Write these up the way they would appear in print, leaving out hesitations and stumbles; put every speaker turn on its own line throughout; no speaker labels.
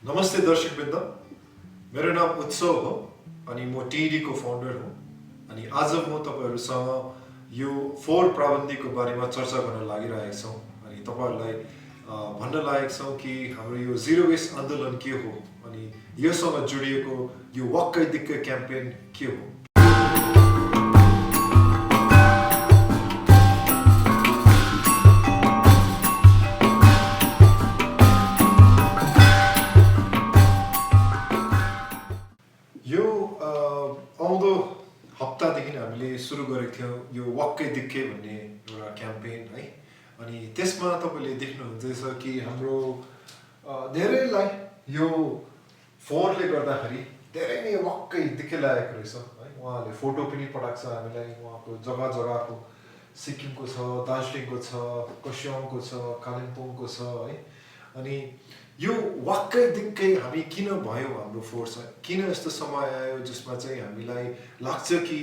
नमस्ते दर्शकवृन्द, मेरो नाम उत्सव हो अनि म टिडी को फाउन्डर हुँ। अनि आज म तपाईहरुसँग यो फोहोर प्रबन्धीको बारेमा चर्चा गर्न लागिरहेको छौँ। अनि तपाईहरुलाई भन्न लागेको छौँ कि हाम्रो यो जिरो वेस्ट आन्दोलन के हो अनि योसँग जोडिएको यो वाक्कै दिक्कै क्याम्पेन के हो। यो आउँदो हप्तादेखि हामीले सुरु गरेको थियौँ यो वाक्कै दिक्कै भन्ने एउटा क्याम्पेन है। अनि त्यसमा तपाईँले देख्नुहुँदैछ कि हाम्रो धेरैलाई यो फोहोरले गर्दाखेरि धेरै नै वाक्कै दिक्कै लागेको रहेछ है। उहाँले फोटो पनि पठाएको छ हामीलाई, उहाँको जग्गा जग्गाको सिक्किमको छ, दार्जिलिङको छ, खरसाङको छ, कालिम्पोङको छ है। अनि यो वाक्कै दिक्कै हामी किन भयो हाम्रो फोर्स, किन यस्तो समय आयो जसमा चाहिँ हामीलाई लाग्छ कि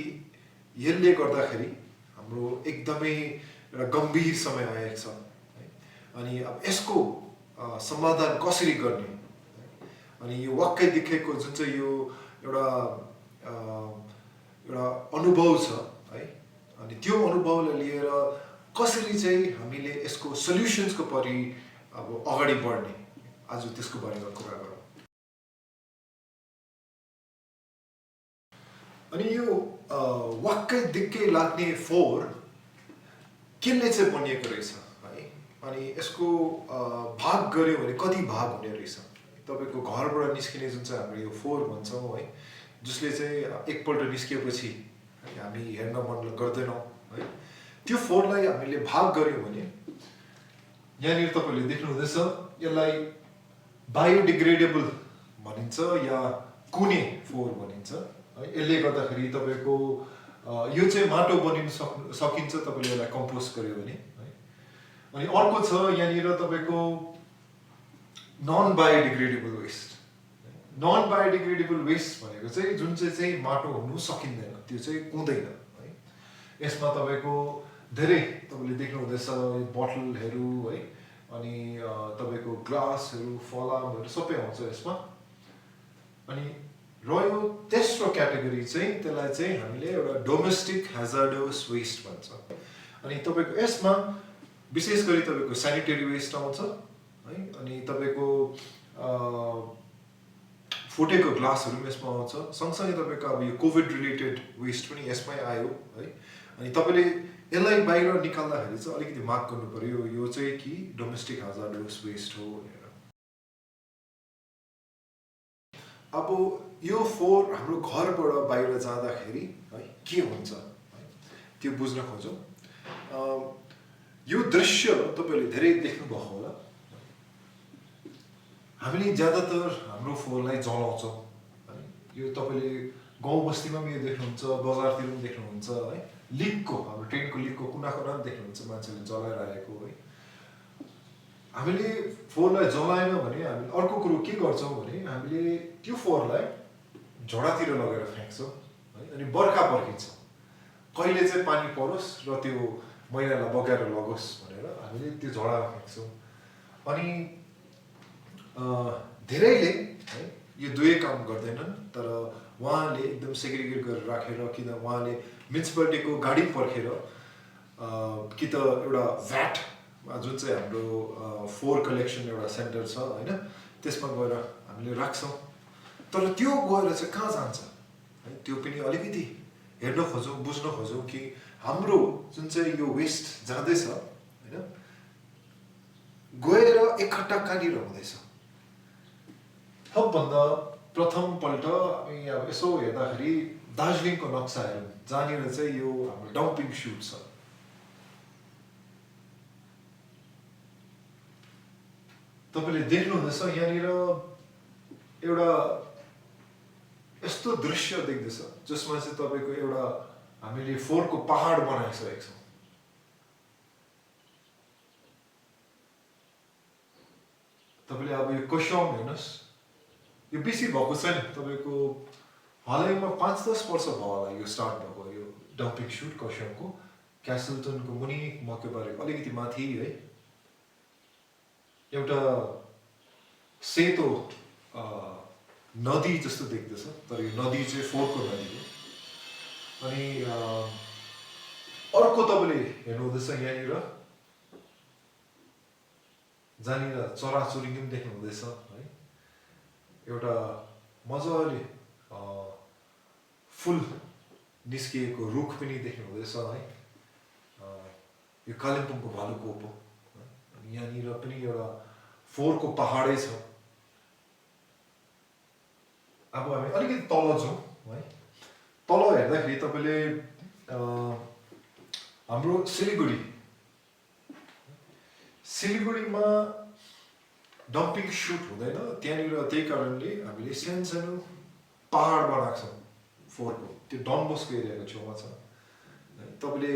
यसले गर्दाखेरि हाम्रो एकदमै एउटा गम्भीर समय आएको छ है। अनि अब यसको समाधान कसरी गर्ने, अनि यो वाक्कै दिक्कैको जुन चाहिँ यो एउटा एउटा अनुभव छ है, अनि त्यो अनुभवलाई लिएर कसरी चाहिँ हामीले यसको सल्युसन्सको परि अब अगाडि बढ्ने, आज त्यसको बारेमा कुरा गरौँ। अनि यो वाक्कै दिक्कै लाग्ने फोहोर केले चाहिँ बनिएको रहेछ है। अनि यसको भाग गऱ्यो भने कति भाग हुने रहेछ। तपाईँको घरबाट निस्किने जुन चाहिँ हाम्रो यो फोहोर भन्छौँ है, जसले चाहिँ एकपल्ट निस्किएपछि हामी हेर्न मन गर्दैनौँ है, त्यो फोहोरलाई हामीले भाग गऱ्यौँ भने यहाँनिर तपाईँले देख्नुहुँदैछ, यसलाई बायोडिग्रेडेबल भनिन्छ या कुने फोहोर भनिन्छ है। यसले गर्दाखेरि तपाईँको यो चाहिँ माटो बनिन सकिन्छ तपाईँले यसलाई कम्पोस्ट गर्यो भने है। अनि अर्को छ यहाँनिर तपाईँको non biodegradable waste. Non biodegradable waste भनेको चाहिँ जुन चाहिँ माटो हुनु सकिँदैन, त्यो चाहिँ कुँदैन है। यसमा तपाईँको धेरै तपाईँले देख्नुहुँदैछ बोतलहरू है, अनि तपाईँको ग्लासहरू, फलामहरू सबै आउँछ यसमा। अनि रह्यो तेस्रो क्याटेगोरी चाहिँ त्यसलाई चाहिँ हामीले एउटा डोमेस्टिक ह्याजार्डस वेस्ट भन्छ। अनि तपाईँको यसमा विशेष गरी तपाईँको सेनिटरी वेस्ट आउँछ है, अनि तपाईँको फुटेको ग्लासहरू पनि यसमा आउँछ। सँगसँगै तपाईँको अब यो कोभिड रिलेटेड वेस्ट पनि यसमै आयो है। अनि तपाईँले यसलाई बाहिर निकाल्दाखेरि चाहिँ अलिकति मार्क गर्नु पर्यो, यो चाहिँ कि डोमेस्टिक ह्याजार्डस वेस्ट हो भनेर। अब यो फोहोर हाम्रो घरबाट बाहिर जाँदाखेरि है के हुन्छ है, त्यो बुझ्न खोजौँ। यो दृश्य तपाईँले धेरै देख्नुभएको होला। हामीले ज्यादातर हाम्रो फोहोरलाई जलाउँछौँ है। यो तपाईँले गाउँ बस्तीमा पनि यो देख्नुहुन्छ, बजारतिर पनि देख्नुहुन्छ है। लिकको, हाम्रो ट्रेनको लिकको कुना कुना पनि देख्नुहुन्छ मान्छेले जलाइरहेको है। हामीले फोहोरलाई जलाएन भने हामी अर्को कुरो के गर्छौँ भने हामीले त्यो फोहोरलाई झोडातिर लगेर फ्याँक्छौँ है। अनि बर्खा पर्खिन्छ कहिले चाहिँ पानी परोस् र त्यो मैलालाई बगाएर लगोस् भनेर हामीले त्यो झोडामा फ्याँक्छौँ। अनि धेरैले है यो दुवै काम गर्दैनन्, तर उहाँले एकदम सेग्रिगेट गरेर राखेर, किन उहाँले म्युनिसिपालिटीको गाडी पर्खेर कि त एउटा भ्याट जुन चाहिँ हाम्रो फोहोर कलेक्सन एउटा सेन्टर छ होइन, त्यसमा गएर हामीले राख्छौँ। तर त्यो गएर चाहिँ कहाँ जान्छ है, त्यो पनि अलिकति हेर्न खोजौँ, बुझ्न खोजौँ कि हाम्रो जुन चाहिँ यो वेस्ट जाँदैछ होइन, गएर एकट्ठा कहाँनिर हुँदैछ। सबभन्दा प्रथमपल्ट हामी अब यसो हेर्दाखेरि दार्जिलिङको नक्सा हेरौँ, जहाँनिर चाहिँ यो हाम्रो डम्पिङ स्युट छ। तपाईँले देख्नुहुँदैछ यहाँनिर एउटा यस्तो दृश्य देख्दैछ जसमा चाहिँ तपाईँको एउटा हामीले फोहोरको पहाड बनाइसकेको छौँ। तपाईँले अब यो खरसाङ हेर्नुहोस्, यो बेसी भएको छैन, तपाईँको हालैमा 5-10 वर्ष भयो होला यो स्टार्ट भएको यो डम्पिङ स्युट खरसाङको क्यासलटनको मुनि मकैबारीको अलिकति माथि है। एउटा सेतो नदी जस्तो देख्दछ, तर यो नदी चाहिँ फोहोरको नदी हो। अनि अर्को तपाईँले हेर्नुहुँदैछ यहाँनिर, जहाँनिर चराचुरुङ्गी पनि देख्नुहुँदैछ है। एउटा मजाले फुल निस्किएको रुख पनि देख्नुहुँदैछ है। यो कालिम्पोङको भालुकोप हो। अनि यहाँनिर पनि एउटा फोहोरको पहाडै छ। अब हामी अलिकति तल जाउँ है। तल हेर्दाखेरि तपाईँले हाम्रो सिलिगुडीमा डम्पिङ सुट हुँदैन, त्यहाँनिर त्यही कारणले हामीले सानो पहाड बनाएको छौँ फोहोरको। त्यो डनबस्को एरियाको छेउमा छ। तपाईँले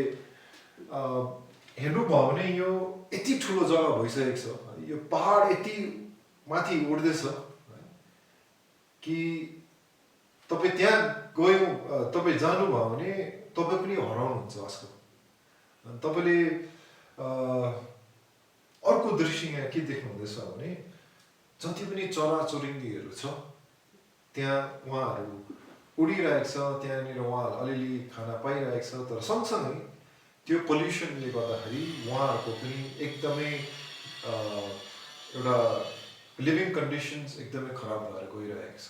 हेर्नुभयो भने यो यति ठुलो जग्गा भइसकेको छ, यो पहाड यति माथि उड्दैछ कि तपाईँ त्यहाँ तपाईँ जानुभयो भने तपाईँ पनि हराउनुहुन्छ आजकल। तपाईँले अर्को दृश्य यहाँ के देख्नुहुँदैछ भने जति पनि चराचुरुङ्गीहरू छ त्यहाँ उहाँहरू उडिरहेको छ, त्यहाँनिर उहाँहरू अलिअलि खाना पाइरहेको छ। तर सँगसँगै त्यो पोल्युसनले गर्दाखेरि उहाँहरूको पनि एकदमै एउटा लिभिङ कन्डिसन्स एकदमै खराब भएर गइरहेको छ।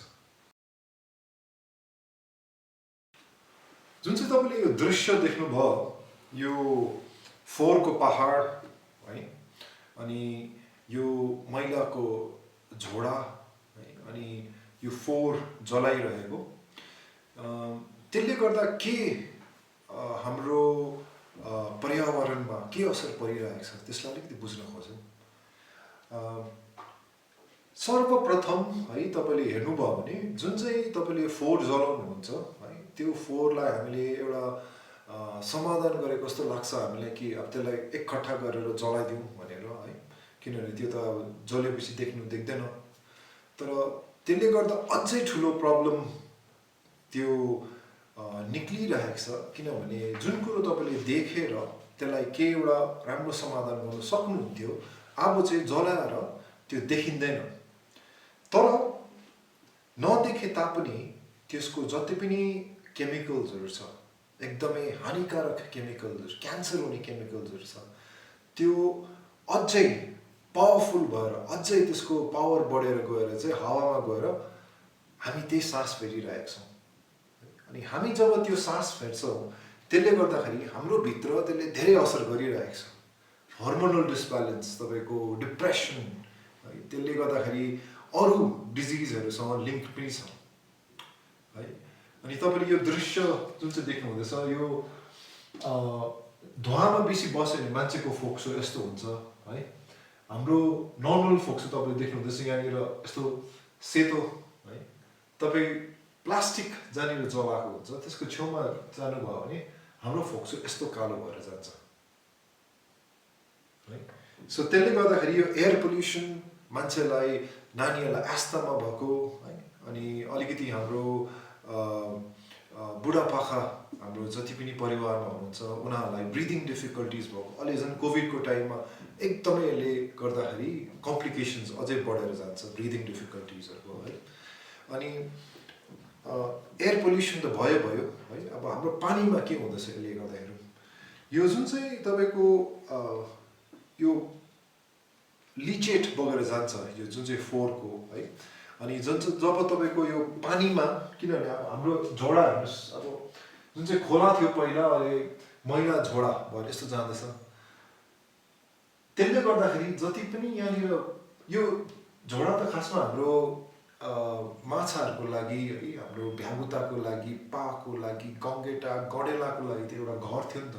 जुन चाहिँ तपाईँले यो दृश्य देख्नुभयो, यो फोहोरको पहाड है, अनि यो मैलाको झोडा है, अनि यो फोहोर जलाइरहेको, त्यसले गर्दा के हाम्रो पर्यावरणमा के असर परिरहेको छ त्यसलाई अलिकति बुझ्न खोजौँ। सर्वप्रथम है, तपाईँले हेर्नुभयो भने जुन चाहिँ तपाईँले फोहोर जलाउनुहुन्छ है, त्यो फोहोरलाई हामीले एउटा समाधान गरेको जस्तो लाग्छ हामीलाई कि अब त्यसलाई एकट्ठा गरेर जलाइदिउँ भनेर है। किनभने त्यो त अब जलेपछि देख्दैन। तर त्यसले गर्दा अझै ठुलो प्रब्लम त्यो निक्लिरहेको छ। किनभने जुन कुरो तपाईँले देखेर त्यसलाई के एउटा राम्रो समाधान गर्न सक्नुहुन्थ्यो, अब चाहिँ जलाएर त्यो देखिँदैन। तर नदेखे तापनि त्यसको जति पनि केमिकल्सहरू छ, एकदमै हानिकारक केमिकल्सहरू, क्यान्सर हुने केमिकल्सहरू छ, त्यो अझै पावरफुल भएर अझै त्यसको पावर बढेर गएर चाहिँ हावामा गएर हामी त्यही सास फेरिरहेका छौँ। अनि हामी जब त्यो सास फेर्छौँ त्यसले गर्दाखेरि हाम्रो भित्र त्यसले धेरै असर गरिरहेको छ। हर्मोनल डिसब्यालेन्स, तपाईँको डिप्रेसन है, त्यसले गर्दाखेरि अरू डिजिजहरूसँग लिङ्क पनि छ है। अनि तपाईँले यो दृश्य जुन चाहिँ देख्नुहुँदैछ, यो धुवामा बेसी बस्यो भने मान्छेको फोक्सो यस्तो हुन्छ है। हाम्रो नर्मल फोक्सो तपाईँले देख्नुहुँदैछ यहाँनिर यस्तो सेतो है। तपाईँ प्लास्टिक जहाँनिर जलाएको हुन्छ त्यसको छेउमा जानुभयो भने हाम्रो फोक्सो यस्तो कालो भएर जान्छ है। सो त्यसले गर्दाखेरि यो एयर पोल्युसन मान्छेलाई, नानीहरूलाई एस्थमा भएको है, अनि अलिकति हाम्रो बुढापाका हाम्रो जति पनि परिवारमा हुनुहुन्छ उनीहरूलाई ब्रिदिङ डिफिकल्टिज भएको, अहिले झन् कोभिडको टाइममा एकदमै यसले गर्दाखेरि कम्प्लिकेसन्स अझै बढेर जान्छ ब्रिदिङ डिफिकल्टिजहरूको है। अनि एयर पोल्युसन त भयो है। अब हाम्रो पानीमा के हुँदैछ यसले गर्दाखेरि, यो जुन चाहिँ तपाईँको यो लिचेट बगेर जान्छ, यो जुन चाहिँ फोहोरको है। अनि जब तपाईँको यो पानीमा, किनभने हाम्रो झोडा हेर्नुहोस्, अब जुन चाहिँ खोला थियो पहिला, अहिले मैला झोडा भएर यस्तो जाँदैछ। त्यसले गर्दाखेरि जति पनि यहाँनिर यो झोडा त खासमा हाम्रो माछाहरूको लागि है, हाम्रो भ्यागुताको लागि, पाको लागि, गङ्गेटा गडेलाको लागि त्यो एउटा घर थियो नि त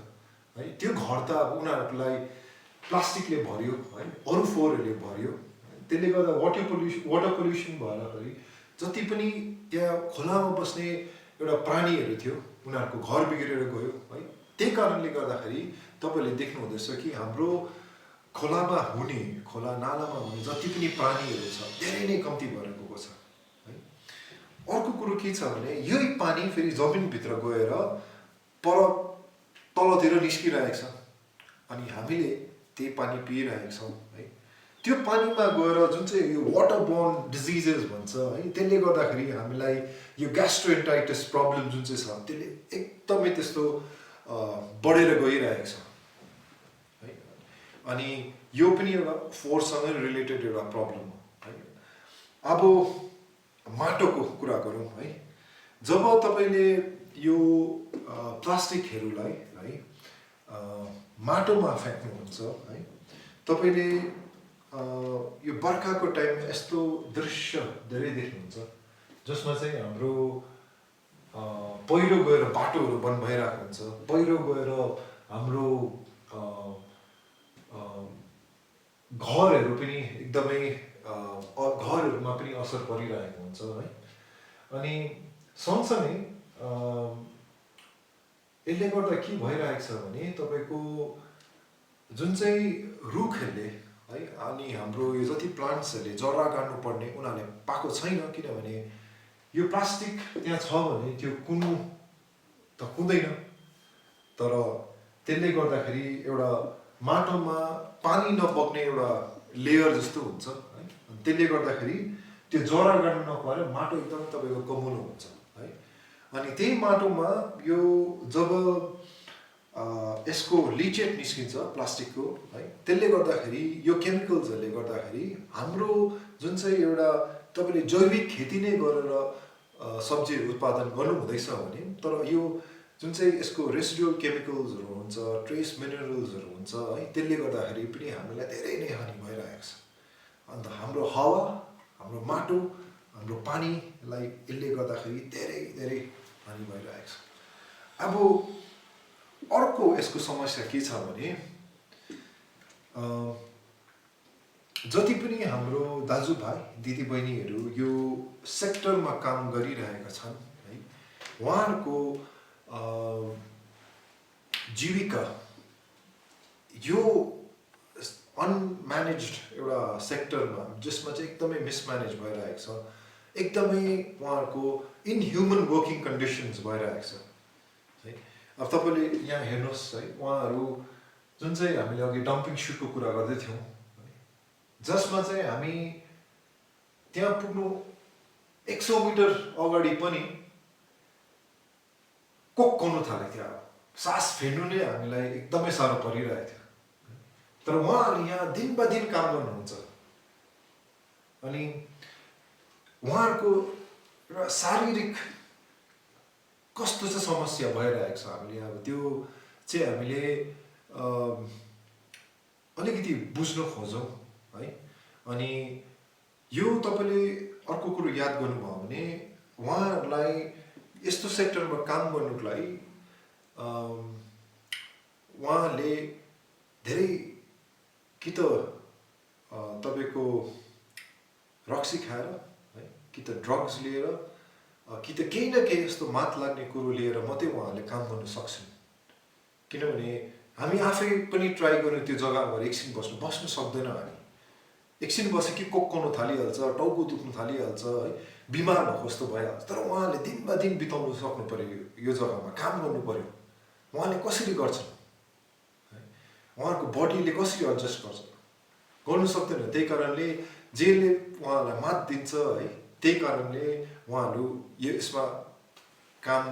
है। त्यो घर त अब उनीहरूलाई प्लास्टिकले भर्यो है, अरू फोहोरहरूले भर्यो। त्यसले गर्दा वाटर पोल्युसन भएरखेरि जति पनि त्यहाँ खोलामा बस्ने एउटा प्राणीहरू थियो उनीहरूको घर बिग्रेर गयो है। त्यही कारणले गर्दाखेरि तपाईँले देख्नुहुँदैछ कि हाम्रो खोलामा हुने, खोला नालामा हुने जति पनि प्राणीहरू छ धेरै नै कम्ती भएर गएको छ है। अर्को कुरो के छ भने यही पानी फेरि जमिनभित्र गएर तलतिर निस्किरहेको छ, अनि हामीले त्यही पानी पिइरहेका छौँ है। त्यो पानीमा गएर जुन चाहिँ यो वाटर बोर्न डिजिजेस भन्छ है, त्यसले गर्दाखेरि हामीलाई यो ग्यास्ट्रोएन्टाइटिस प्रब्लम जुन चाहिँ छ त्यसले एकदमै त्यस्तो बढेर गइरहेको छ है। अनि यो पनि एउटा फोहोरसँगै रिलेटेड एउटा प्रब्लम हो है। अब माटोको कुरा गरौँ है। जब तपाईँले यो प्लास्टिकहरूलाई है माटोमा फ्याँक्नुहुन्छ है, तपाईँले यो बर्खाको टाइममा यस्तो दृश्य धेरै देख्नुहुन्छ जसमा चाहिँ हाम्रो पहिरो गएर बाटोहरू बन्द भइरहेको हुन्छ, पहिरो गएर हाम्रो घरहरू पनि एकदमै घरहरूमा पनि असर परिरहेको हुन्छ है। अनि सँगसँगै यसले गर्दा के भइरहेको छ भने तपाईँको जुन चाहिँ रुखहरूले है अनि हाम्रो यो जति प्लान्ट्सहरूले जरा गाड्नुपर्ने उनीहरूले पाएको छैन, किनभने यो प्लास्टिक त्यहाँ छ भने त्यो कुन्नु त कुँदैन, तर त्यसले गर्दाखेरि एउटा माटोमा पानी नबग्ने एउटा लेयर जस्तो हुन्छ है। त्यसले गर्दाखेरि त्यो जरा गाड्नु नपाएर माटो एकदम तपाईँको कमुलो हुन्छ है। अनि त्यही माटोमा यो जब यसको लिचेट निस्किन्छ प्लास्टिकको है, त्यसले गर्दाखेरि यो केमिकल्सहरूले गर्दाखेरि हाम्रो जुन चाहिँ एउटा तपाईँले जैविक खेती नै गरेर सब्जीहरू उत्पादन गर्नु हुँदैछ भने, तर यो जुन चाहिँ यसको रेसिडुअल केमिकल्सहरू हुन्छ, ट्रेस मिनरल्सहरू हुन्छ है, त्यसले गर्दाखेरि पनि हामीलाई धेरै नै हानि भइरहेको छ। अन्त हाम्रो हावा, हाम्रो माटो, हाम्रो पानीलाई यसले गर्दाखेरि धेरै धेरै हानि भइरहेको छ। अब अर्को यसको समस्या के छ भने जति पनि हाम्रो दाजुभाइ दिदीबहिनीहरू यो सेक्टरमा काम गरिरहेका छन् है, उहाँहरूको जीविका यो अनम्यानेज्ड एउटा सेक्टरमा जसमा चाहिँ एकदमै मिसम्यानेज भइरहेको छ, एकदमै उहाँहरूको इनह्युमन वर्किङ कन्डिसन्स भइरहेको छ है। अब तपाईँले यहाँ हेर्नुहोस् है, उहाँहरू जुन चाहिँ हामीले अघि डम्पिङ सुटको कुरा गर्दै थियौँ जसमा चाहिँ हामी त्यहाँ पुग्नु 100 मिटर अगाडि पनि कोक्काउनु थालेको थियो। सास फेर्नु नै हामीलाई एकदमै साह्रो परिरहेको थियो, तर उहाँहरूले यहाँ दिन ब दिन काम गर्नुहुन्छ। अनि उहाँहरूको एउटा शारीरिक कस्तो चाहिँ समस्या भइरहेको छ हामीले अब त्यो चाहिँ हामीले अलिकति बुझ्न खोजौँ है। अनि यो तपाईँले अर्को कुरो याद गर्नुभयो भने उहाँहरूलाई यस्तो सेक्टरमा काम गर्नुको लागि उहाँले धेरै कि त तपाईँको रक्सी खाएर है, कि त ड्रग्स लिएर, कि त केही न केही यस्तो मात लाग्ने कुरो लिएर मात्रै उहाँहरूले काम गर्न सक्छन्। किनभने हामी आफै पनि ट्राई गर्नु त्यो जग्गामा एकछिन बस्नु सक्दैन। हामी एकछिन बसे कि कोक्काउनु थालिहाल्छ, टाउको दुख्नु थालिहाल्छ है, बिमार भएको जस्तो भइहाल्छ। तर उहाँहरूले दिन ब दिन बिताउनु सक्नु पर्यो, यो जग्गामा काम गर्नु पर्यो। उहाँले कसरी गर्छन् है, उहाँहरूको बडीले कसरी एडजस्ट गर्छ, गर्नु सक्दैन। त्यही कारणले जेले उहाँलाई मात दिन्छ है, त्यही कारणले उहाँहरू यसमा काम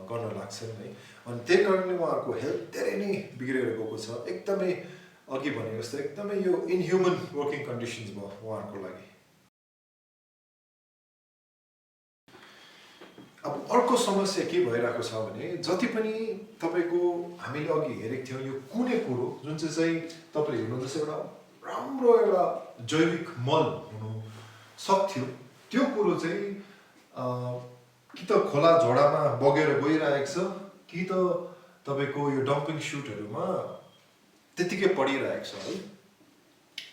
गर्न लाग्छन् है। अनि त्यही कारणले उहाँहरूको हेल्थ धेरै नै बिग्रेर गएको छ। एकदमै अघि भनेको जस्तो एकदमै यो इनह्युमन वर्किङ कन्डिसन्स भयो उहाँहरूको लागि। अब अर्को समस्या के भइरहेको छ भने जति पनि तपाईँको हामीले अघि हेरेको थियौँ यो कुनै कुरो जुन चाहिँ तपाईँले हेर्नुहुँदैछ एउटा राम्रो एउटा जैविक मल हुनु सक्थ्यो, त्यो कुरो चाहिँ कि त खोला झोडामा बगेर गइरहेको छ, कि त तपाईँको यो डम्पिङ सुटहरूमा त्यतिकै पडिरहेको छ है,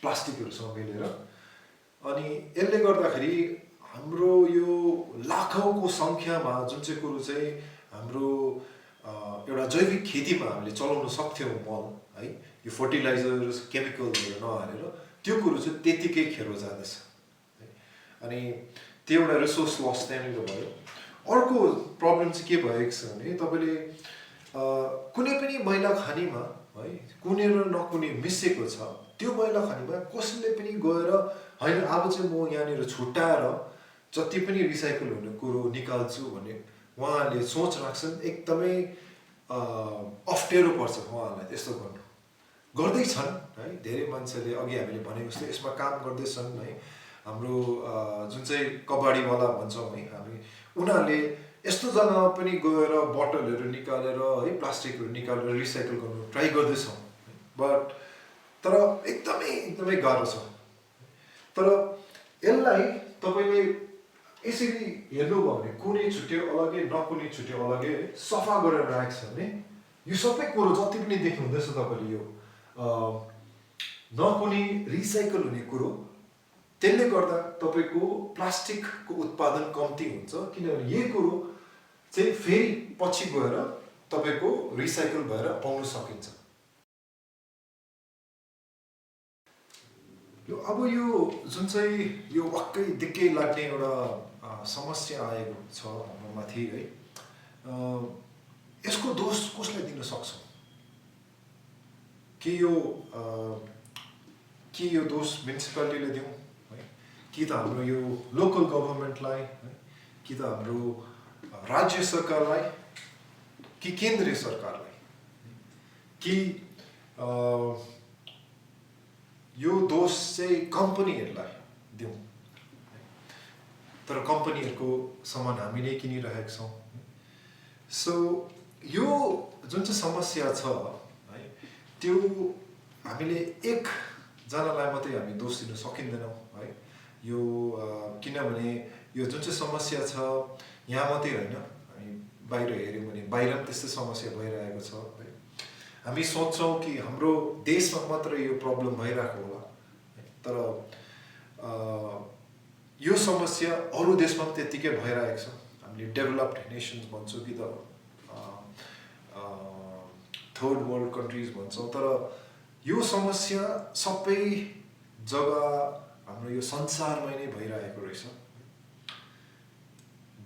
प्लास्टिकहरूसँग मिलेर। अनि यसले गर्दाखेरि हाम्रो यो लाखौँको सङ्ख्यामा जुन चाहिँ कुरो चाहिँ हाम्रो एउटा जैविक खेतीमा हामीले चलाउन सक्थ्यौँ मल है, यो फर्टिलाइजर्स केमिकल्सहरू नहालेर, त्यो कुरो चाहिँ त्यतिकै खेरो जाँदैछ है। अनि त्यो एउटा रिसोर्स लस त्यहाँनिर भयो। अर्को प्रब्लम चाहिँ के भएको छ भने तपाईँले कुनै पनि मैला खानीमा है कुनै र नकुनै मिसिएको छ, त्यो मैला खानीमा कसैले पनि गएर होइन अब चाहिँ म यहाँनिर छुट्याएर जति पनि रिसाइकल हुने कुरो निकाल्छु भन्ने उहाँहरूले सोच राख्छन्। एकदमै अप्ठ्यारो पर्छ उहाँहरूलाई त्यस्तो गर्नु। गर्दैछन् है, धेरै मान्छेले अघि हामीले भनेको जस्तो यसमा काम गर्दैछन् है। हाम्रो जुन चाहिँ कबाडीवाला भन्छौँ है हामी, उनीहरूले यस्तो जग्गामा पनि गएर बोतलहरू निकालेर है प्लास्टिकहरू निकालेर रिसाइकल गर्नु ट्राई गर्दैछौँ। बट तर एकदमै गाह्रो छ। तर यसलाई तपाईँले यसरी हेर्नुभयो भने कुनै छुट्यो अलग्गै नकुनै छुट्यो अलग्गै सफा गरेर राखेको छ भने यो सबै कुरो जति पनि देख्नुहुँदैछ तपाईँले यो नकुनै रिसाइकल हुने कुरो, त्यसले गर्दा तपाईँको प्लास्टिकको उत्पादन कम्ती हुन्छ। किनभने यही कुरो चाहिँ फेरि पछि गएर तपाईँको रिसाइकल भएर आउन सकिन्छ। अब यो जुन चाहिँ यो वाक्कै दिक्कै लाग्ने एउटा समस्या आएको छ हाम्रो माथि है, यसको दोष कसलाई दिन सक्छौँ? के यो दोष म्युनिसिपालिटीले दिउँ है, कि त हाम्रो यो लोकल गभर्मेन्टलाई है, कि त हाम्रो राज्य सरकारलाई, कि केन्द्रीय सरकारलाई, कि यो दोष चाहिँ कम्पनीहरूलाई दिउँ? तर कम्पनीहरूको सामान हामी नै किनिरहेका छौँ। सो यो जुन चाहिँ समस्या छ है, त्यो हामीले एकजनालाई मात्रै हामी दोष दिन सकिँदैनौँ है। यो किनभने यो जुन चाहिँ समस्या छ यहाँ मात्रै होइन, हामी बाहिर हेऱ्यौँ भने बाहिर पनि त्यस्तै समस्या भइरहेको छ है। हामी सोच्छौँ कि हाम्रो देशमा मात्र यो प्रब्लम भइरहेको होला, तर यो समस्या अरू देशमा पनि त्यत्तिकै भइरहेको छ। हामीले डेभलप्ड नेसन्स भन्छौँ कि त थर्ड वर्ल्ड कन्ट्रिज भन्छौँ, तर यो समस्या सबै जग्गा हाम्रो यो संसारमै नै भइरहेको रहेछ।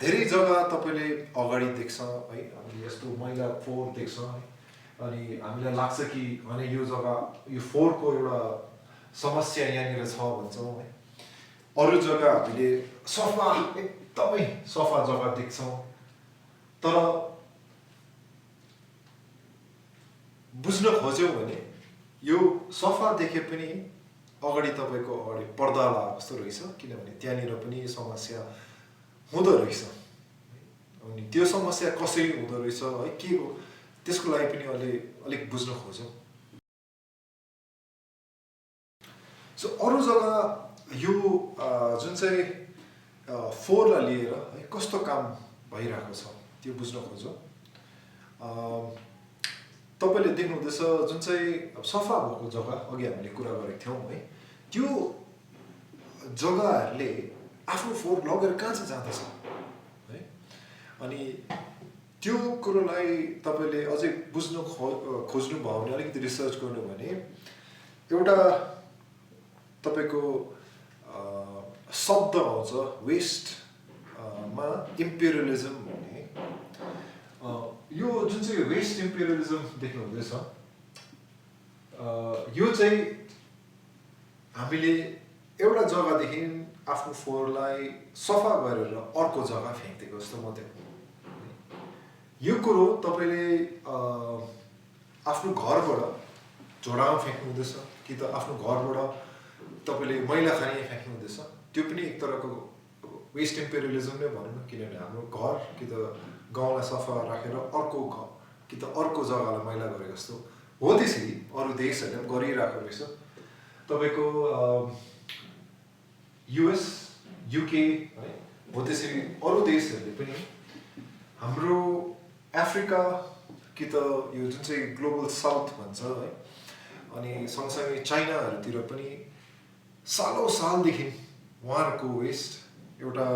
धेरै जग्गा तपाईँले अगाडि देख्छ है, हामीले यस्तो मैला फोहोर देख्छ है, अनि हामीलाई लाग्छ कि भने यो जग्गा यो फोहोरको एउटा समस्या यहाँनिर छ भन्छौँ है। अरू जग्गा हामीले सफा एकदमै सफा जग्गा देख्छौँ, तर बुझ्न खोज्यौँ भने यो सफा देखे पनि अगाडि तपाईँको अगाडि पर्दा लगाएको जस्तो रहेछ। किनभने त्यहाँनिर पनि यो समस्या हुँदो रहेछ, अनि त्यो समस्या कसरी हुँदो रहेछ है, के हो त्यसको लागि पनि अलिक बुझ्न खोज्यौँ। सो अरू जग्गा यो जुन चाहिँ फोहोरलाई लिएर है कस्तो काम भइरहेको छ त्यो बुझ्न खोज्छौँ। तपाईँले देख्नुहुँदैछ जुन चाहिँ सफा भएको जग्गा, अघि हामीले कुरा गरेको थियौँ है, त्यो जग्गाहरूले आफ्नो फोहोर लगेर कहाँ चाहिँ जाँदैछ है। अनि त्यो कुरोलाई तपाईँले अझै बुझ्न खोज्नुभयो भने, अलिकति रिसर्च गर्नु भने एउटा तपाईँको शब्द आउँछ वेस्टमा इम्पेरियलिजम भन्ने। यो जुन चाहिँ वेस्ट इम्पेरियलिजम देख्नुहुँदैछ, यो चाहिँ हामीले एउटा जग्गादेखि आफ्नो फोहोरलाई सफा गरेर अर्को जग्गा फ्याँकिदिएको जस्तो मात्रै हो। यो कुरो तपाईँले आफ्नो घरबाट झोडामा फ्याँक्नुहुँदैछ कि त आफ्नो घरबाट तपाईँले मैला खाने फ्याँक्नुहुँदैछ, त्यो पनि एक तरहको वेस्ट इम्पेरियलिजम नै भनौँ न। किनभने हाम्रो घर कि त गाउँलाई सफा राखेर अर्को घर कि त अर्को जग्गालाई मैला गरेको जस्तो हो। त्यसरी अरू देशहरूले पनि गरिरहेको रहेछ। तपाईँको युएस, युके है, हो त्यसरी अरू देशहरूले पनि हाम्रो अफ्रिका कि त यो जुन चाहिँ ग्लोबल साउथ भन्छ है, अनि सँगसँगै चाइनाहरूतिर पनि सालौँ सालदेखि उहाँहरूको वेस्ट एउटा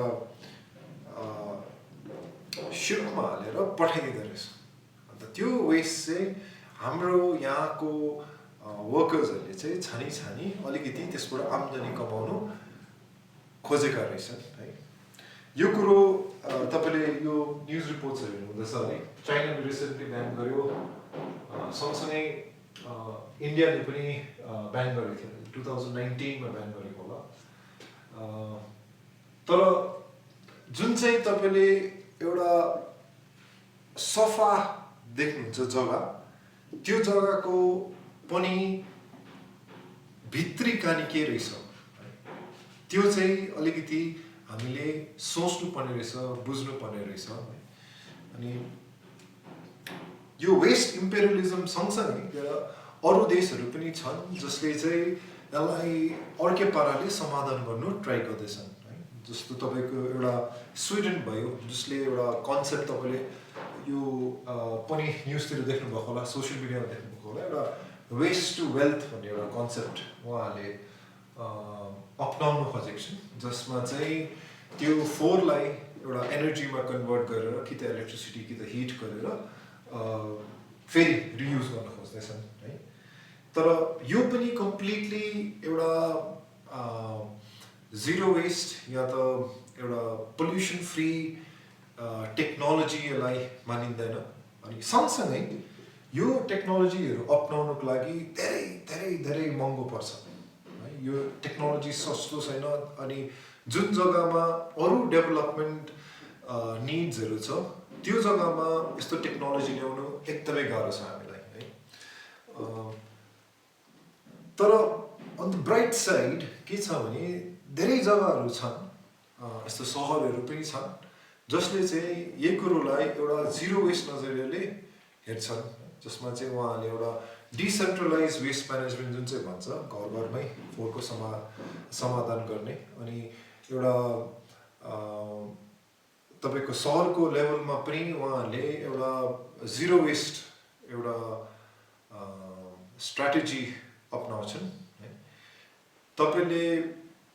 शिल्पमा हालेर पठाइदिँदो रहेछ। अन्त त्यो वेस्ट चाहिँ हाम्रो यहाँको वर्कर्सहरूले चाहिँ छानी अलिकति त्यसबाट आम्दानी कमाउनु खोजेका रहेछन् है। यो कुरो तपाईँले यो न्युज रिपोर्ट्सहरू हेर्नुहुँदैछ है, चाइनाले रिसेन्टली ब्यान गर्यो, सँगसँगै इन्डियाले पनि ब्यान गरेको थियो 2019 मा ब्यान गरेको होला तर जुन चाहिँ तपाईँले एउटा सफा देख्नुहुन्छ जग्गा त्यो जग्गाको पनि भित्री कहानी के रहेछ त्यो चाहिँ अलिकति हामीले सोच्नुपर्ने रहेछ बुझ्नुपर्ने रहेछ अनि यो वेस्ट इम्पेरियलिजम सँगसँगै अरू देशहरू पनि छन् जसले चाहिँ यसलाई अर्कै पाराले समाधान गर्नु ट्राई गर्दैछन् है जस्तो तपाईँको एउटा स्विडेन भयो जसले एउटा कन्सेप्ट तपाईँले यो पनि न्युजतिर देख्नुभएको होला सोसियल मिडियामा देख्नुभएको होला एउटा वेस्ट टु वेल्थ भन्ने एउटा कन्सेप्ट उहाँहरूले अपनाउनु खोजेको छन् जसमा चाहिँ त्यो फोहोरलाई एउटा एनर्जीमा कन्भर्ट गरेर कि त इलेक्ट्रिसिटी कि त हिट गरेर फेरि रियुज गर्न खोज्दैछन् है तर यो पनि कम्प्लिटली एउटा जिरो वेस्ट या त एउटा पोल्युसन फ्री टेक्नोलोजीलाई मानिँदैन अनि सँगसँगै यो टेक्नोलोजीहरू अपनाउनुको लागि धेरै धेरै धेरै महँगो पर्छ है यो टेक्नोलोजी सस्तो छैन अनि जुन जग्गामा अरू डेभलपमेन्ट निड्सहरू छ त्यो जग्गामा यस्तो टेक्नोलोजी ल्याउनु एकदमै गाह्रो छ हामीलाई है तर अन द ब्राइट साइड के छ भने धेरै जग्गाहरू छन् यस्तो सहरहरू पनि छन् जसले चाहिँ यही कुरोलाई एउटा जिरो वेस्ट नजरियाले हेर्छन् जसमा चाहिँ उहाँहरूले एउटा डिसेन्ट्रलाइज वेस्ट म्यानेजमेन्ट जुन चाहिँ भन्छ घर घरमै फोहोरको समाधान गर्ने अनि एउटा तपाईँको सहरको लेभलमा पनि उहाँहरूले एउटा जिरो वेस्ट एउटा स्ट्राटेजी अपनाउँछन् है तपाईँले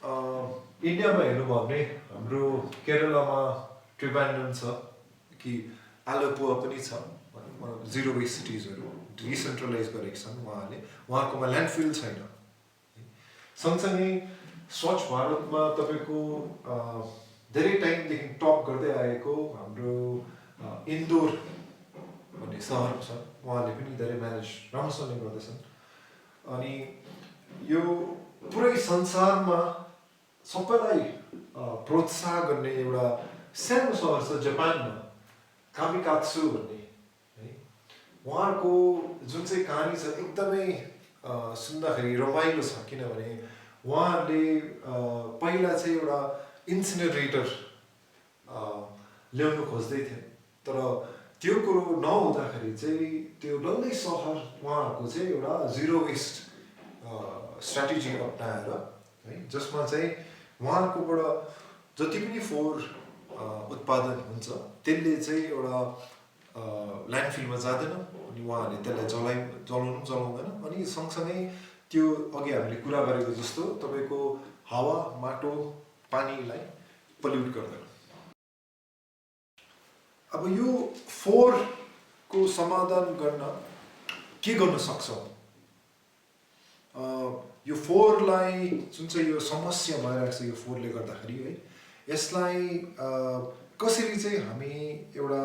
इन्डियामा हेर्नुभयो भने हाम्रो केरलामा ट्रिभान्ड्रम छ कि आलपुवा पनि छ जिरो वेस्ट सिटिजहरू डिसेन्ट्रलाइज गरेका छन् उहाँहरूकोमा ल्यान्डफिल छैन सँगसँगै स्वच्छ भारतमा तपाईँको धेरै टाइमदेखि टप गर्दै आएको हाम्रो इन्दोर भन्ने सहर छ उहाँले पनि धेरै म्यानेज राम्रोसँगले गर्दैछन् अनि यो पुरै संसारमा सबैलाई प्रोत्साहन गर्ने एउटा सानो सहर छ जापानमा कामिकात्सु भन्ने है उहाँहरूको जुन चाहिँ कहानी छ एकदमै सुन्दाखेरि रमाइलो छ किनभने उहाँहरूले पहिला चाहिँ एउटा इन्सिनरेटर ल्याउनु खोज्दै थिए तर त्यो कुरो नहुँदाखेरि चाहिँ त्यो डल्लै सहर उहाँहरूको चाहिँ एउटा जिरो वेस्ट स्ट्राटेजी अपनाएर है जसमा चाहिँ उहाँहरूकोबाट जति पनि फोहोर उत्पादन हुन्छ त्यसले चाहिँ एउटा ल्यान्डफिलमा जाँदैन अनि उहाँहरूले त्यसलाई जलाउँदैन अनि सँगसँगै त्यो अघि हामीले कुरा गरेको जस्तो तपाईँको हावा माटो पानीलाई पल्युट गर्दैन अब यो फोहोरको समाधान गर्न के गर्न सक्छौँ यो फोहोरलाई जुन चाहिँ यो समस्या भइरहेको छ यो फोहोरले गर्दाखेरि है यसलाई कसरी चाहिँ हामी एउटा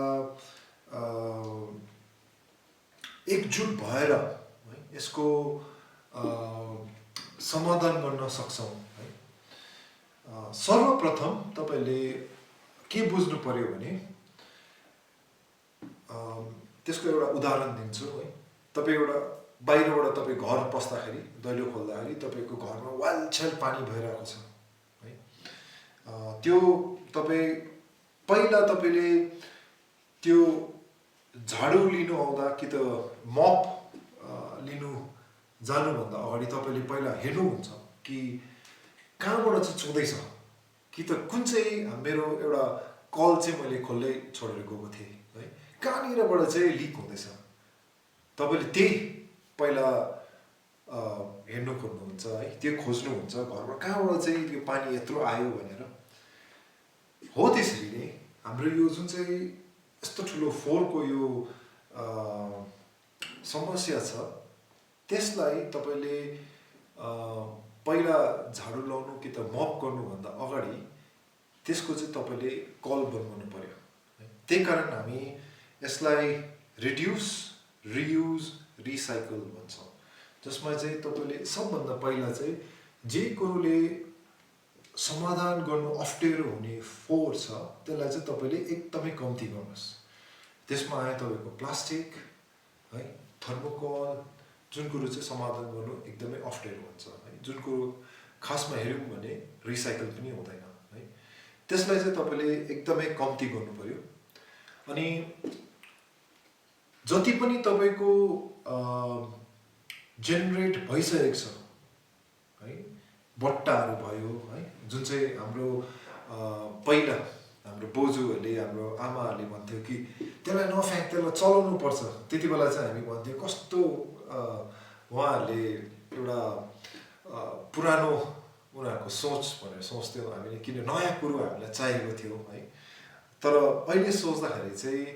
एकजुट भएर है यसको समाधान गर्न सक्छौँ है सर्वप्रथम तपाईँले के बुझ्नु पर्यो भने त्यसको एउटा उदाहरण दिन्छु है तपाईँ एउटा बाहिरबाट तपाईँ घर पस्दाखेरि दैलो खोल्दाखेरि तपाईँको घरमा वालछेल पानी भइरहेको छ है त्यो तपाईँ पहिला तपाईँले त्यो झाडु लिनु आउँदा कि त मप लिनु जानुभन्दा अगाडि तपाईँले पहिला हेर्नुहुन्छ कि कहाँबाट चाहिँ चुँदैछ कि त कुन चाहिँ मेरो एउटा कल चाहिँ मैले खोल्दै छोडेर गएको थिएँ है कहाँनिरबाट चाहिँ लिक हुँदैछ तपाईँले त्यही पहिला हेर्नु खोज्नुहुन्छ है त्यो खोज्नुहुन्छ घरमा कहाँबाट चाहिँ त्यो पानी यत्रो आयो भनेर हो त्यसरी नै हाम्रो यो जुन चाहिँ यस्तो ठुलो फोहोरको यो समस्या छ त्यसलाई तपाईँले पहिला झाडु लाउनु कि त मप गर्नुभन्दा अगाडि त्यसको चाहिँ तपाईँले कल बनाउनु पर्यो त्यही कारण हामी यसलाई रिड्युस रियुज रिसाइकल भन्छौँ जसमा चाहिँ तपाईँले सबभन्दा पहिला चाहिँ जे कुरोले समाधान गर्नु अप्ठ्यारो हुने फोहोर छ त्यसलाई चाहिँ तपाईँले एकदमै कम्ती गर्नुहोस्। त्यसमा आयो तपाईँको प्लास्टिक है, थर्मोकोल, जुन कुरो चाहिँ समाधान गर्नु एकदमै अप्ठ्यारो हुन्छ है, जुन कुरो खासमा हेऱ्यौँ भने रिसाइकल पनि हुँदैन है, त्यसलाई चाहिँ तपाईँले एकदमै कम्ती गर्नु पर्यो। अनि जति पनि तपाईँको जेनेरेट भइसकेको छ है, बट्टाहरू भयो है, जुन चाहिँ हाम्रो पहिला हाम्रो बोजूहरूले हाम्रो आमाहरूले भन्थ्यो कि त्यसलाई नफ्याँक, त्यसलाई चलाउनु पर्छ। त्यति बेला चाहिँ हामी भन्थ्यौँ कस्तो उहाँहरूले एउटा पुरानो उनीहरूको सोच भनेर सोच्थ्यौँ हामीले, किन नयाँ कुरो हामीलाई चाहिएको थियो है। तर अहिले सोच्दाखेरि चाहिँ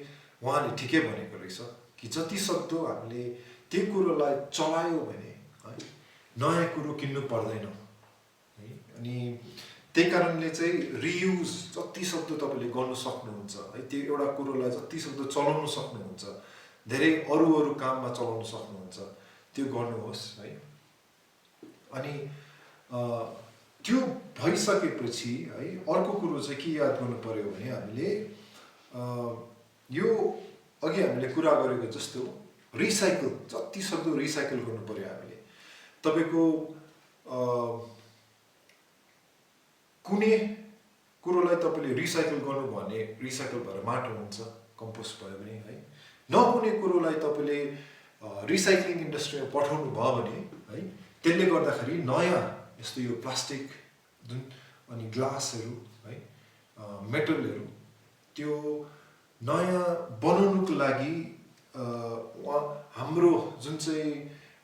उहाँले ठिकै भनेको रहेछ कि जति सक्दो हामीले त्यो कुरोलाई चलायो भने है नयाँ कुरो किन्नु पर्दैन है। अनि त्यही कारणले चाहिँ रियुज जति सक्दो तपाईँले गर्नु सक्नुहुन्छ है, त्यो एउटा कुरोलाई जति सक्दो चलाउनु सक्नुहुन्छ, धेरै अरू काममा चलाउनु सक्नुहुन्छ, त्यो गर्नुहोस् है। अनि त्यो भइसकेपछि है अर्को कुरो चाहिँ के याद गर्नु पर्यो भने हामीले यो अघि हामीले कुरा गरेको जस्तो रिसाइकल जति सक्दो रिसाइकल गर्नु पर्यो हामीले। तपाईँको कुनै कुरोलाई तपाईँले रिसाइकल गर्नु भने रिसाइकल भएर माटो हुन्छ, कम्पोस्ट भयो भने है, नकुनै कुरोलाई तपाईँले रिसाइक्लिङ इन्डस्ट्रीमा पठाउनु भयो भने है, त्यसले गर्दाखेरि नयाँ यस्तो यो प्लास्टिक जुन अनि ग्लासहरू है, मेटलहरू त्यो नयाँ बनाउनुको लागि हाम्रो जुन चाहिँ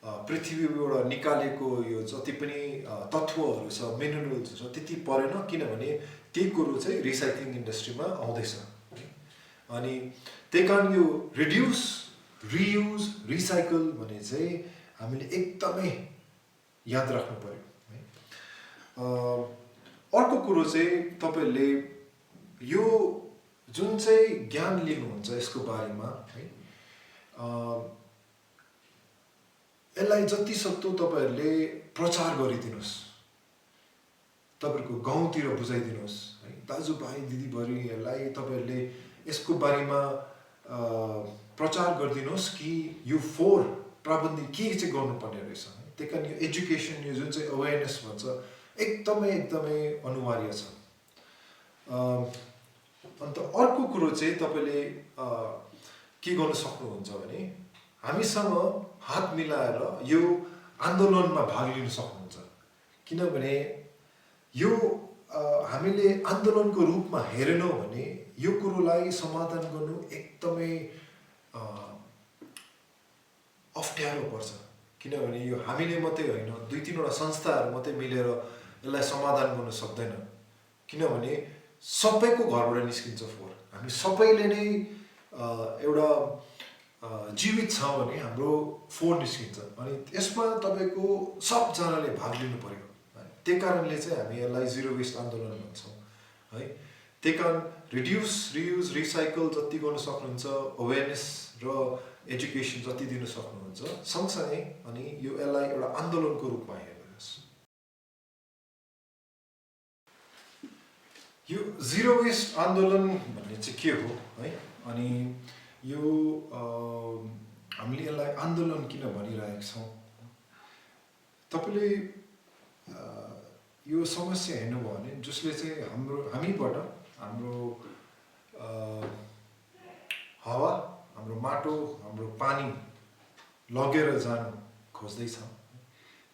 पृथ्वीबाट निकालेको यो जति पनि तत्त्वहरू छ, मिनरल्स छ, त्यति परेन, किनभने त्यही कुरो चाहिँ रिसाइक्लिङ इन्डस्ट्रीमा आउँदैछ। अनि त्यही कारण यो रिड्युस, रियुज, रिसाइकल भने चाहिँ हामीले एकदमै याद राख्नु पर्यो है। अर्को कुरो चाहिँ तपाईँहरूले यो जुन चाहिँ ज्ञान लिनुहुन्छ यसको बारेमा है, यसलाई जति सक्दो तपाईँहरूले प्रचार गरिदिनुहोस्, तपाईँहरूको गाउँतिर बुझाइदिनुहोस् है, दाजुभाइ दिदीबहिनीहरूलाई तपाईँहरूले यसको बारेमा प्रचार गरिदिनुहोस् कि यो फोहोर प्रबन्धन के चाहिँ गर्नुपर्ने रहेछ है। त्यही कारण यो एजुकेसन, यो जुन चाहिँ अवेरनेस भन्छ एकदमै अनिवार्य छ। अन्त अर्को कुरो चाहिँ तपाईँले के गर्न सक्नुहुन्छ भने हामीसँग हात मिलाएर यो आन्दोलनमा भाग लिन सक्नुहुन्छ। किनभने यो हामीले आन्दोलनको रूपमा हेरेनौँ भने यो कुरोलाई समाधान गर्नु एकदमै अप्ठ्यारो पर्छ। किनभने यो हामीले मात्रै होइन, 2-3वटा संस्थाहरू मात्रै मिलेर यसलाई समाधान गर्न सक्दैन। किनभने सबैको घरबाट निस्किन्छ फोहोर, हामी सबैले नै एउटा जीवित छ भने हाम्रो फोहोर निस्किन्छ। अनि यसमा तपाईँको सबजनाले भाग लिनु पर्यो। त्यही कारणले चाहिँ हामी यसलाई जिरो वेस्ट आन्दोलन भन्छौँ है। त्यही कारण रिड्युस, रियुज, रिसाइकल जति गर्न सक्नुहुन्छ, अवेरनेस र एजुकेसन जति दिन सक्नुहुन्छ सँगसँगै अनि यो यसलाई एउटा आन्दोलनको रूपमा हेर्नुहोस्। यो जिरो वेस्ट आन्दोलन भन्ने चाहिँ के हो है, अनि यो हामीले यसलाई आन्दोलन किन भनिरहेका छौँ, तपाईँले यो समस्या हेर्नुभयो भने जसले चाहिँ हामीबाट हाम्रो हावा, हाम्रो माटो, हाम्रो पानी लगेर जानु खोज्दैछ,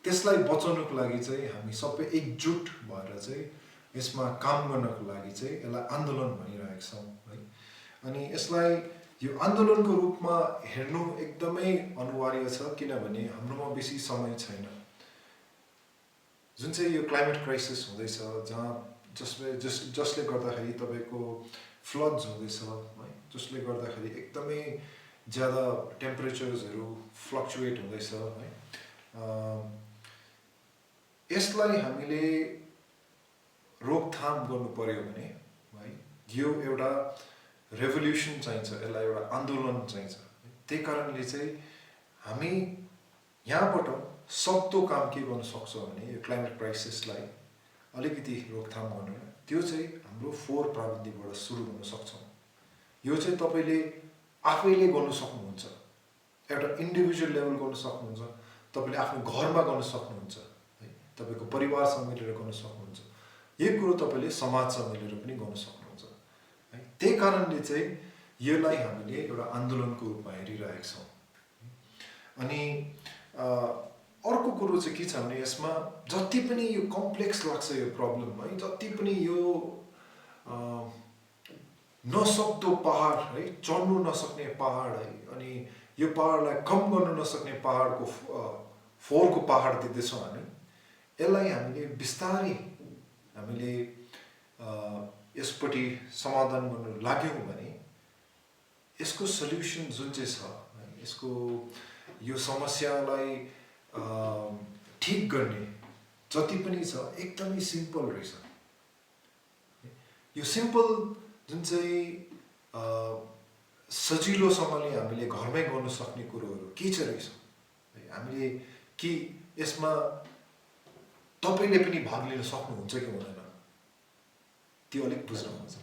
त्यसलाई बचाउनको लागि चाहिँ हामी सबै एकजुट भएर चाहिँ यसमा काम गर्नको लागि चाहिँ यसलाई आन्दोलन भनिरहेका छौँ है। अनि यसलाई यो आन्दोलनको रूपमा हेर्नु एकदमै अनिवार्य छ, किनभने हाम्रोमा बेसी समय छैन। जुन चाहिँ यो क्लाइमेट क्राइसिस हुँदैछ, जसले गर्दाखेरि तपाईँको फ्लड्स हुँदैछ है, जसले गर्दाखेरि एकदमै ज्यादा टेम्परेचर्सहरू फ्लक्चुएट हुँदैछ है, यसलाई हामीले रोकथाम गर्नु पर्यो भने है यो एउटा रेभोल्युसन चाहिन्छ, यसलाई एउटा आन्दोलन चाहिन्छ। त्यही कारणले चाहिँ हामी यहाँबाट सक्दो काम के गर्न सक्छ भने यो क्लाइमेट क्राइसिसलाई अलिकति रोकथाम गर्नु, त्यो चाहिँ हाम्रो 4 प्रविधिबाट सुरु गर्न सक्छौँ। यो चाहिँ तपाईँले आफैले गर्न सक्नुहुन्छ, एउटा इन्डिभिजुअल लेभल गर्न सक्नुहुन्छ, तपाईँले आफ्नो घरमा गर्न सक्नुहुन्छ है, तपाईँको परिवारसँग मिलेर गर्न सक्नुहुन्छ, यही कुरो तपाईँले समाजसँग मिलेर पनि गर्न सक्नुहुन्छ है। त्यही कारणले चाहिँ यसलाई हामीले एउटा आन्दोलनको रूपमा हेरिरहेका छौँ। अनि अर्को कुरो चाहिँ के छ भने यसमा जति पनि यो कम्प्लेक्स लाग्छ यो प्रब्लम है, जति पनि यो नसक्दो पहाड है, चढ्नु नसक्ने पहाड है, अनि यो पहाडलाई कम गर्न नसक्ने पहाडको फोहोरको पहाड देख्दैछौँ हामी। यसलाई हामीले बिस्तारै हामीले यसपट्टि समाधान गर्न लाग्यौँ भने यसको सल्युसन जुन चाहिँ छ, यसको यो समस्यालाई ठिक गर्ने जति पनि छ एकदमै सिम्पल रहेछ। यो सिम्पल जुन चाहिँ सजिलोसँगले हामीले घरमै गर्न सक्ने कुरोहरू के चाहिँ रहेछ, हामीले कि यसमा तपाईँले पनि भाग लिन सक्नुहुन्छ कि हुँदैन, त्यो अलिक बुझ्न मन छ।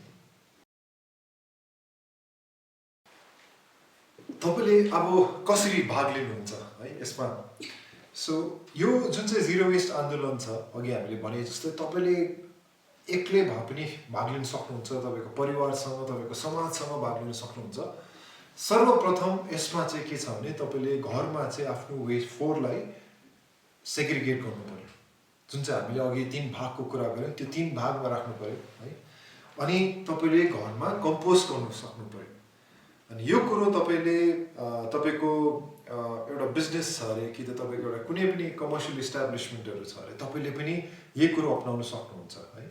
तपाईँले अब कसरी भाग लिनुहुन्छ है यसमा। सो यो जुन चाहिँ जिरो वेस्ट आन्दोलन छ, अघि हामीले भने जस्तै तपाईँले एक्लै भए पनि भाग लिन सक्नुहुन्छ, तपाईँको परिवारसँग तपाईँको समाजसँग भाग लिन सक्नुहुन्छ। सर्वप्रथम यसमा चाहिँ के छ भने तपाईँले घरमा चाहिँ आफ्नो वेस्ट फोहोरलाई सेग्रिगेट गर्नु पर्यो, जुन चाहिँ हामीले अघि 3 भागको कुरा गऱ्यौँ त्यो 3 भागमा राख्नु पर्यो है। अनि तपाईँले घरमा कम्पोस्ट गर्नु सक्नु पर्यो। अनि यो कुरो तपाईँले तपाईँको एउटा बिजनेस छ अरे कि त तपाईँको एउटा कुनै पनि कमर्सियल इस्टाब्लिसमेन्टहरू छ अरे, तपाईँले पनि यही कुरो अपनाउन सक्नुहुन्छ है।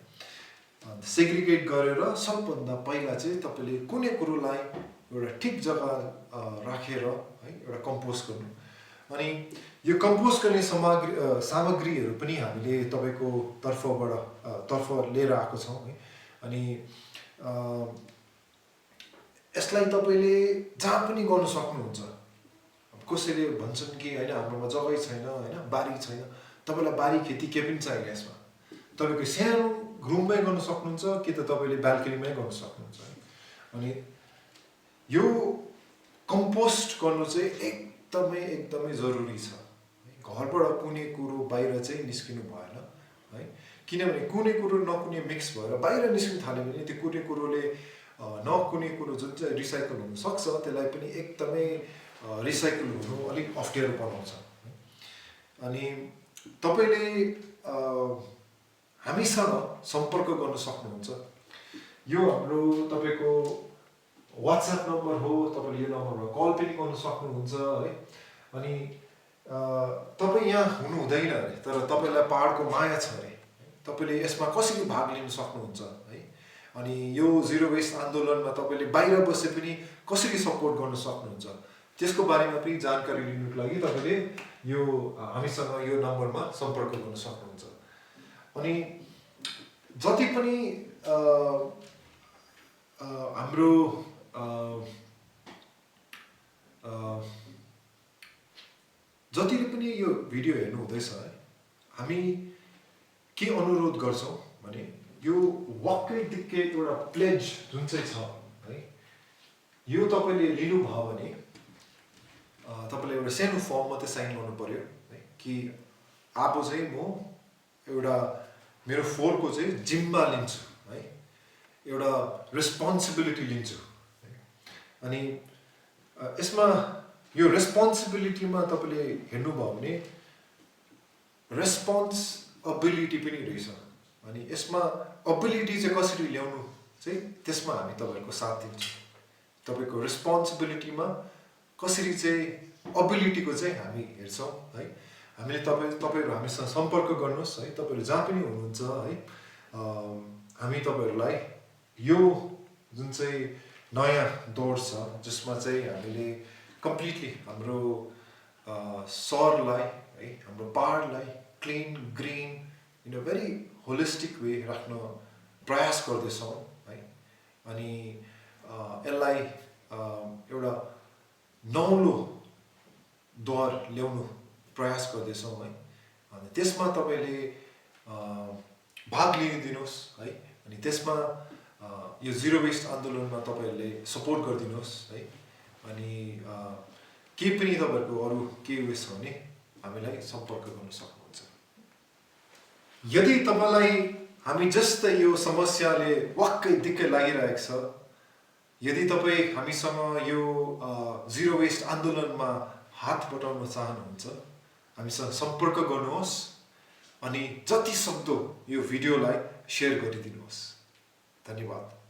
सेग्रिगेट गरेर सबभन्दा पहिला चाहिँ तपाईँले कुनै कुरोलाई एउटा ठिक जग्गा राखेर है एउटा कम्पोस्ट गर्नु। अनि यो कम्पोस्ट गर्ने सामग्रीहरू पनि हामीले तपाईँको तर्फ लिएर आएको छौँ है। अनि यसलाई तपाईँले जहाँ पनि गर्न सक्नुहुन्छ। कसैले भन्छन् कि होइन हाम्रोमा जग्गै छैन होइन, बारी छैन, तपाईँलाई बारी खेती केही पनि छैन, यसमा तपाईँको सानो रुममै गर्न सक्नुहुन्छ कि त तपाईँले बाल्कनीमै गर्न सक्नुहुन्छ है। अनि यो कम्पोस्ट गर्नु चाहिँ एकदमै जरुरी छ। घरबाट कुनै कुरो बाहिर चाहिँ निस्किनु भएन है, किनभने कुनै कुरो नकुनै मिक्स भएर बाहिर निस्किनु थाल्यो भने त्यो कुनै कुरोले नकुनै कुरो जुन चाहिँ रिसाइकल हुनसक्छ त्यसलाई पनि एकदमै रिसाइकल हुनु अलिक अप्ठ्यारो बनाउँछ। अनि तपाईँले हामीसँग सम्पर्क गर्न सक्नुहुन्छ। यो हाम्रो तपाईँको वाट्सएप नम्बर हो, तपाईँले यो नम्बरमा कल पनि गर्न सक्नुहुन्छ है। अनि तपाईँ यहाँ हुनु हुँदैन अरे तर तपाईँलाई पहाडको माया छ अरे, तपाईँले यसमा कसरी भाग लिन सक्नुहुन्छ है। अनि यो जिरो वेस्ट आन्दोलनमा तपाईँले बाहिर बसे पनि कसरी सपोर्ट गर्न सक्नुहुन्छ, त्यसको बारेमा पनि जानकारी लिनुको लागि तपाईँले यो हामीसँग यो नम्बरमा सम्पर्क गर्न सक्नुहुन्छ। अनि जति पनि हाम्रो जतिले पनि यो भिडियो हेर्नु हुँदैछ है, हामी के अनुरोध गर्छौँ भने यो वाक्कै दिक्कै एउटा प्लेज जुन चाहिँ छ है, यो तपाईँले लिनुभयो भने तपाईँले एउटा सानो फर्म मात्रै साइन गर्नु पर्यो है कि अब चाहिँ म एउटा मेरो फोहोरको चाहिँ जिम्मा लिन्छु है, एउटा रेस्पोन्सिबिलिटी लिन्छु है। अनि यसमा यो रेस्पोन्सिबिलिटीमा तपाईँले हेर्नुभयो भने रेस्पोन्सिबिलिटी पनि रहेछ। अनि यसमा एबिलिटी चाहिँ कसरी ल्याउनु चाहिँ त्यसमा हामी तपाईँहरूको साथ दिन्छौँ। तपाईँको रेस्पोन्सिबिलिटीमा कसरी चाहिँ एबिलिटीको चाहिँ हामी हेर्छौँ है। हामीले तपाईँहरू हामीसँग सम्पर्क गर्नुहोस् है, तपाईँहरू जहाँ पनि हुनुहुन्छ है। हामी तपाईँहरूलाई यो जुन चाहिँ नयाँ दौर छ जसमा चाहिँ हामीले कम्प्लिटली हाम्रो सहरलाई है, हाम्रो पहाडलाई clean green in a very holistic way राख्न प्रयास गर्दैछौँ है। अनि यसलाई एउटा नौलो दौर ल्याउनु प्रयास गर्दैछौँ है। अनि त्यसमा तपाईँले भाग लिइदिनुहोस् है। अनि त्यसमा यो जिरो वेस्ट आन्दोलनमा तपाईँहरूले सपोर्ट गरिदिनुहोस् है। अनि केही पनि तपाईँहरूको अरू केही उयस छ भने हामीलाई सम्पर्क गर्न सक्नुहुन्छ। यदि तपाईँलाई हामी जस्तै यो समस्याले वाक्कै दिक्कै लागिरहेको छ, यदि तपाईँ हामीसँग यो जिरो वेस्ट आन्दोलनमा हात बटाउन चाहनुहुन्छ, हामीसँग सम्पर्क गर्नुहोस् अनि जति सक्दो यो भिडियोलाई सेयर गरिदिनुहोस्। धन्यवाद।